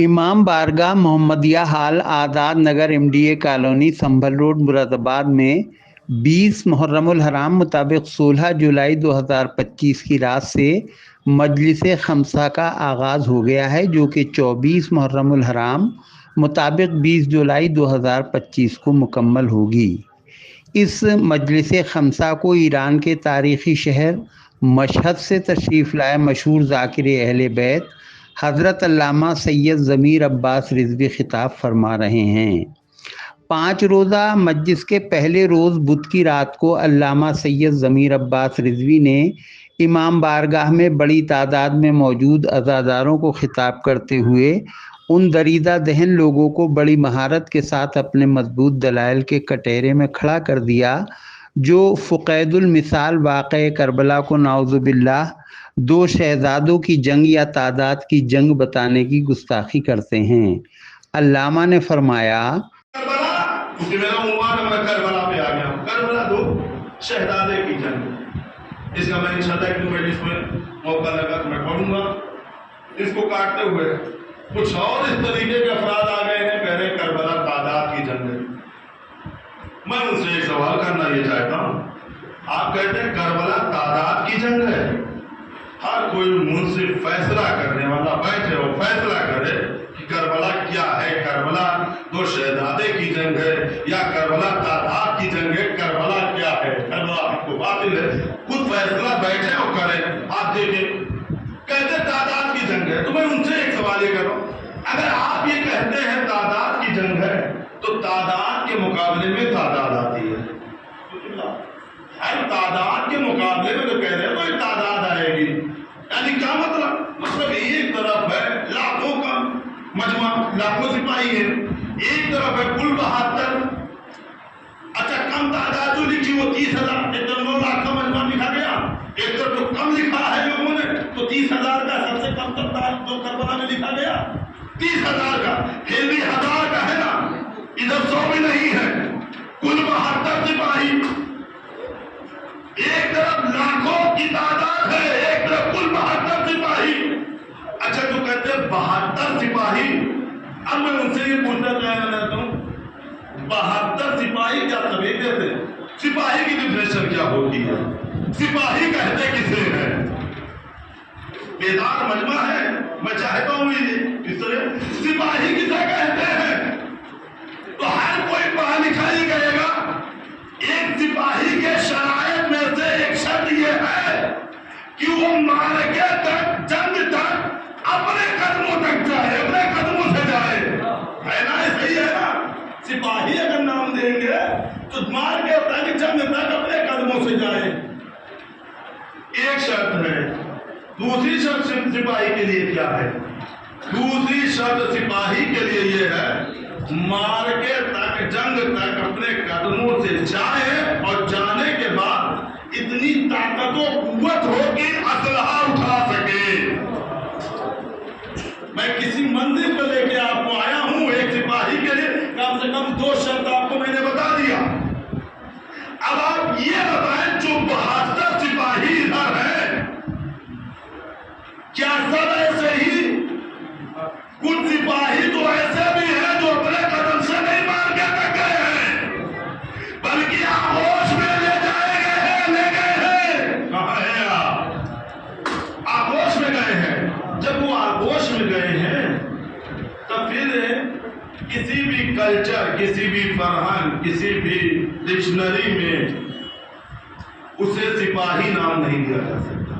इमाम बारगाह मोहम्मदिया हाल Azad Nagar MDA colony संभल road Moradabad में 20 मुहर्रमुल हराम मुताबिक 16 जुलाई 2025 की रात से मजलिस खमसा का आगाज़ हो गया है, जो कि 24 मुहर्रमुल हराम मुताबिक 20 जुलाई 2025 को मुकम्मल होगी। इस मजलिस खमसा को ईरान के तारीख़ी शहर मशहद से तशरीफ़ लाए मशहूर ज़ाकिर अहले बैत हज़रत अल्लामा सैयद ज़मीर अब्बास रिज़वी खिताब फरमा रहे हैं। 5 रोज़ा मजलिस के पहले रोज़ बुध की रात को अल्लामा सैयद ज़मीर अब्बास रिज़वी ने इमाम बारगाह में बड़ी तादाद में मौजूद अज़ादारों को खिताब करते हुए उन दरीदा दहन लोगों को बड़ी महारत के साथ अपने मजबूत दलाइल के कटहरे में खड़ा कर दिया, जो फ़ुक़ैदुल मिसाल वाक़े करबला को नाउज़ुबिल्लाह 2 शहजादों की जंग या तादाद की जंग बताने की गुस्ताखी करते हैं। अल्लामा ने फरमाया, करबला पे आ गया हूं। करबला 2 शहजादे की जंग, इसका मैं इंशाअल्लाह कि मैं इसमें मौका लगा तो मैं पढ़ूंगा। इसको काटते हुए कुछ और इस तरीके के अफराद आ गए हैं, कह रहे करबला तादाद की जंग है। मैं उनसे एक सवाल करना ये चाहता हूं, आप कहते हैं करबला तादाद की जंग है, हर कोई मुंसिफ फैसला करने वाला बैठे और फैसला करे कि करबला क्या है, करबला 2 शहजादे की जंग है या करबला तादाद की जंग है, करबला क्या है, करबला आपको बातिल है, खुद फैसला बैठे और करें। आप देखें कहते तादाद की जंग है, तो मैं उनसे एक सवाल ये करूं, अगर आप ये कहते हैं तादाद की जंग है तो तादाद के मुकाबले में तादाद आती है, तादाद के मुकाबले में तो कह रहे हैं तो तादाद आएगी, यानी क्या मतलब? मतलब एक तरफ है लाखों का मजमा, लाखों सिपाही है, एक तरफ है कुल 72, अच्छा कम तादाद जो लिखी वो 30,000, एक तरफ 9 लाख का मजमा लिखा गया, एक तरफ जो कम लिखा है लोगों ने तो 30,000 का सबसे कम तादाद जो करबला में लिखा गया 30,000 का, फिर भी 1000 का है ना, इधर 100 भी नहीं है, कुल 72 सिपाही, एक तरफ लाखों की तादाद है, एक तरफ कुल 72 सिपाही। अच्छा तो कहते हैं 72 सिपाही, अब मैं उनसे ये पूछना चाहता हूं 72 सिपाही क्या सभी थे? सिपाही की डिफिनेशन क्या होती है? सिपाही कहते किसे है? बेदार मजमा है, मैं चाहता हूं इस तरह सिपाही किसे कहते हैं? तो हर कोई पढ़ा लिखा ही करेगा। एक सिपाही के शरायत में से एक शर्त यह है कि वो मार्के तक, जंग तक अपने कदमों तक जाए, अपने कदमों से जाए, है ना? सही है ना? सिपाही अगर नाम देंगे तो मार्के तक, जंग तक अपने कदमों से जाए, एक शर्त है। दूसरी शर्त सिपाही के लिए क्या है? दूसरी शर्त सिपाही के लिए यह है मार्के तक, जंग तक अपने कदमों से जाए और जाने के बाद इतनी ताकत व कुव्वत हो कि असलहा उठा सके। मैं किसी मंजिल पर लेके आपको आया हूं, एक सिपाही के लिए कम से कम 2 शर्त आपको मैंने बता दिया। अब आप ये बताएं जो 72 सिपाही इधर है, क्या सब ऐसे ही? कुछ सिपाही तो ऐसे भी हैं जो अपने कदम से नहीं मार के तक गए हैं, बल्कि आगोश में ले गए हैं। कहां है आप? आगोश में गए हैं। जब वो आगोश में गए हैं तब फिर किसी भी कल्चर, किसी भी फरहंग, किसी भी डिक्शनरी में उसे सिपाही नाम नहीं दिया जा सकता।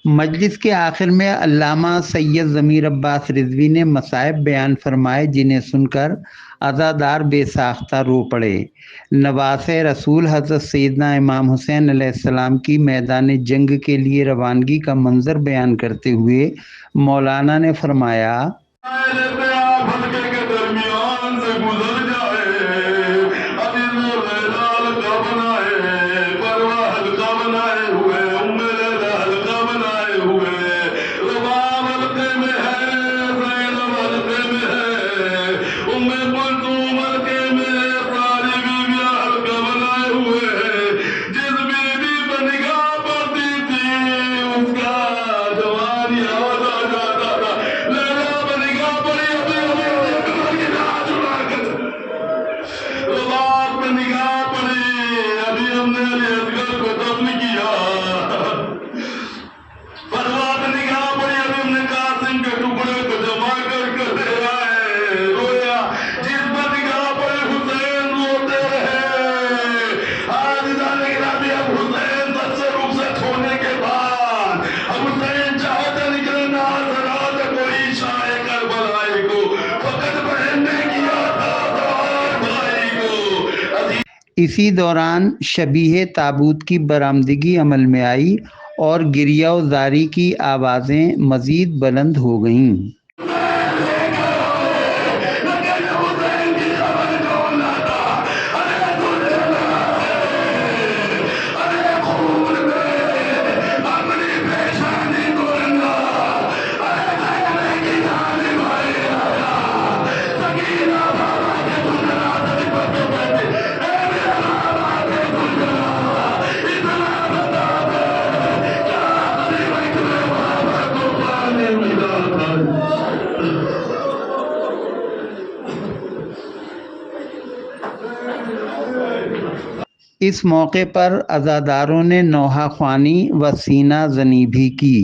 मजलिस के आखिर में अल्लामा सैयद ज़मीर अब्बास रिज़वी ने मसाइब बयान फरमाए, जिन्हें सुनकर अज़ादार बेसाख्ता रो पड़े। नवासे रसूल हज़रत सैयदना इमाम हुसैन अलैहिस्सलाम की मैदान जंग के लिए रवानगी का मंजर बयान करते हुए मौलाना ने फरमाया, اسی دوران شبیہ تابوت کی برآمدگی عمل میں آئی اور گریہ و زاری کی آوازیں مزید بلند ہو گئیں۔ اس موقع پر عزاداروں نے نوحہ خوانی و سینہ زنی بھی کی۔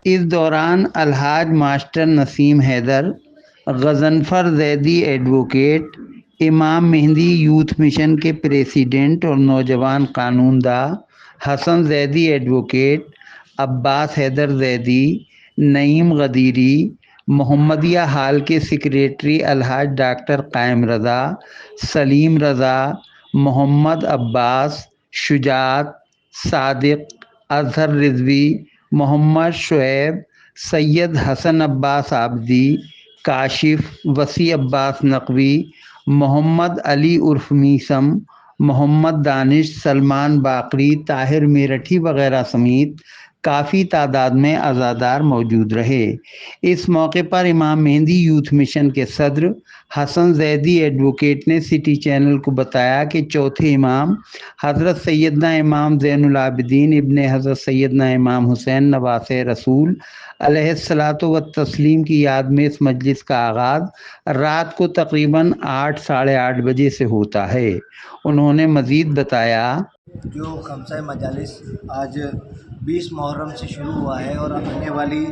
اس دوران الحاج ماسٹر نسیم حیدر، غضنفر زیدی ایڈوکیٹ، امام مہدی یوتھ مشن کے پریزیڈنٹ اور نوجوان قانون داں حسن زیدی ایڈوکیٹ، عباس حیدر زیدی، نعیم غدیری، محمدیہ ہال کے سیکریٹری الحاج ڈاکٹر قائم رضا، سلیم رضا، محمد عباس، شجاعت، صادق، اظہر رضوی، محمد شعیب، سید حسن عباس عابدی، کاشف، وسیع عباس نقوی، محمد علی عرف میثم، محمد دانش، سلمان باقری، طاہر میرٹھی وغیرہ سمیت کافی تعداد میں عزادار موجود رہے۔ اس موقع پر امام مہدی یوتھ مشن کے صدر حسن زیدی ایڈوکیٹ نے سٹی چینل کو بتایا کہ چوتھے امام حضرت سیدنا امام زین العابدین ابن حضرت سیدنا امام حسین نواسہ رسول علیہ الصلاۃ والتسلیم کی یاد میں اس مجلس کا آغاز رات کو تقریباً 8 ساڑھے 8 بجے سے ہوتا ہے۔ انہوں نے مزید بتایا جو خمسہ مجالس آج 20 محرم سے شروع ہوا ہے اور آنے والی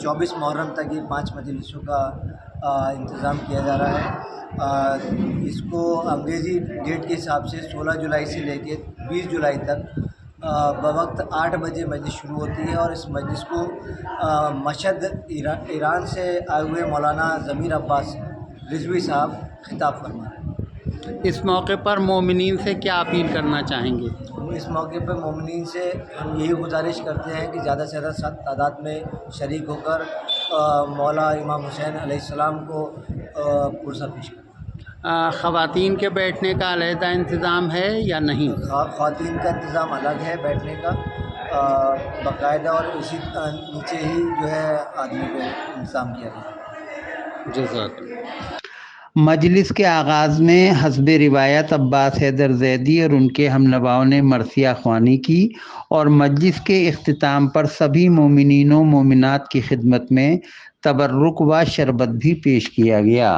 24 محرم تک یہ 5 مجلسوں کا انتظام کیا جا رہا ہے۔ اس کو انگریزی ڈیٹ کے حساب سے 16 جولائی سے لے کے 20 جولائی تک بوقت 8 بجے مجلس شروع ہوتی ہے اور اس مجلس کو مشہد ایران سے آئے ہوئے مولانا ضمیر عباس رضوی صاحب خطاب فرما رہے ہیں۔ اس موقع پر مومنین سے کیا اپیل کرنا چاہیں گے؟ اس موقع پر مومنین سے ہم یہی گزارش کرتے ہیں کہ زیادہ سے زیادہ تعداد میں شریک ہو کر مولا امام حسین علیہ السلام کو پرسہ پیش کریں۔ خواتین کے بیٹھنے کا علیحدہ انتظام ہے یا نہیں؟ خواتین کا انتظام الگ ہے بیٹھنے کا باقاعدہ، اور اسی نیچے ہی جو ہے آدمی کو انتظام کیا گیا۔ جزاک اللہ۔ مجلس کے آغاز میں حسب روایت عباس حیدر زیدی اور ان کے ہم نواؤں نے مرثیہ خوانی کی اور مجلس کے اختتام پر سبھی مومنین و مومنات کی خدمت میں تبرک و شربت بھی پیش کیا گیا۔